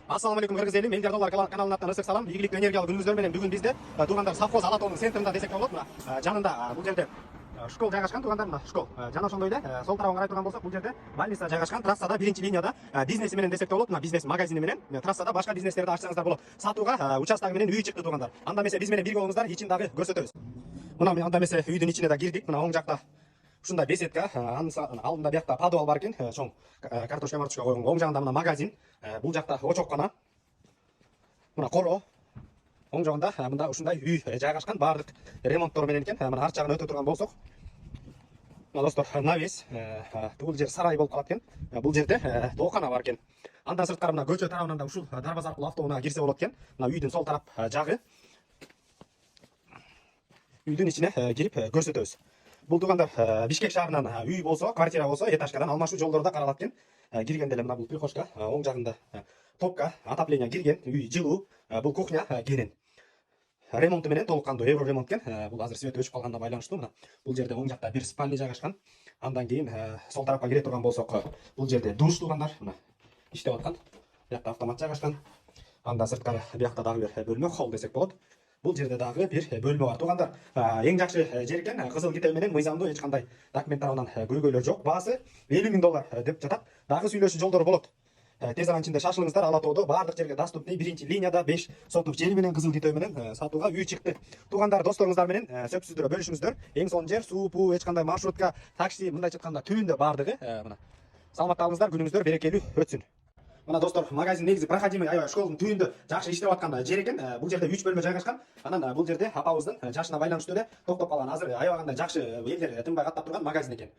Assalamu alaikum кыргыз эли, мен Жардоллар каналынан ысык салам. Ийгиликтүү энергиялык күнүңүздөр менен бүгүн бизде туугандар совхоз Ала тоонун центринде десек болот. Мына жанында бул жерде школ жайгашкан, туугандар, мына школ. Жана ошондой эле сол тарабын карай турган болсок, бул жерде больница жайгашкан. Трассада биринчи линияда бизнеси менен десек болот. Мына бизнес магазини менен трассада башка бизнестерди ачсаңыздар болот. Сатууга участок менен үй чыкты, туугандар. Анда эмесе биз менен бирге болуңуздар, ичин дагы көрсөтөбүз. Мына анда эмесе үйдүн ичине да кирдик. Мына оң жакта ушундай беседка, алдында биякта подвал бар экен, чоң картошка мартошка койгон. Оң жагында мына магазин, бул жакта очоккана. Мына коро. Оң жагында мында ушундай үй жайгашкан, баардык ремонттор менен экен. Мына арт жагына өтө турган болсок, мына достор, навес, бул жер сарай болуп калат экен. Бул жерде доокана бар экен. Андан сырткары мына көчө тарабынан да ушул дарбаза аркылуу автоунаа кирсе болот экен. Мына үйдүн сол тарап жагы. Үйдүн ичине кирип көрсөтөбүз. Бул туугандар Бишкек шаарынан үй болсо, квартира болсо, этажкадан алмашуу жолдору да каралат экен. Киргенде эле мына бул прихожка, оң жагында топка, отопление кирген, үй жылуу, бул кухня кенен. Ремонту менен толук кандуу евро ремонт экен. Бул азыр свет өчүп калганга байланыштуу. Мына бул жерде оң жакта бир спальня жайгашкан. Андан кийин сол тарапка кире турган болсок, бул жерде душ туугандар, мына иштеп аткан. Биякта автомат жайгашкан. Андан сырткары биякта дагы бир бөлмө, холл десек болот. Бул жерде дагы бир бөлмө бар, туугандар. Эң жакшы жер экен. Кызыл китеп менен мыйзамдуу, эч кандай документ тарабынан көйгөйлөр жок. Баасы 50 000 доллар деп жатат. Дагы сүйлөшүү жолдору болот. Тез аранын ичинде шашылыңыздар. Ала тоодо баардык жерге доступный, биринчи линияда 5 сотук жери менен кызыл китеп менен сатууга үй чыкты. Туугандар, досторуңуздар менен сөксүздүрө бөлүшүңүздөр. Эң сонун жер, суу, пуу, эч кандай маршрутка, такси, мындайча айтканда түбүндө баардыгы. Мына саламатта алыңыздар, күнүңүздөр берекелүү өтсүн. Мына достор, магазин негизи проходимый аябай школдун түбүндө жакшы иштеп аткан жер экен. Бул жерде 3 бөлмө жайгашкан. Анан бул жерде апабыздын жашына байланыштуу эле токтоп калган, азыр аябай кандай жакшы элдер тынбай каттап турган магазин экен.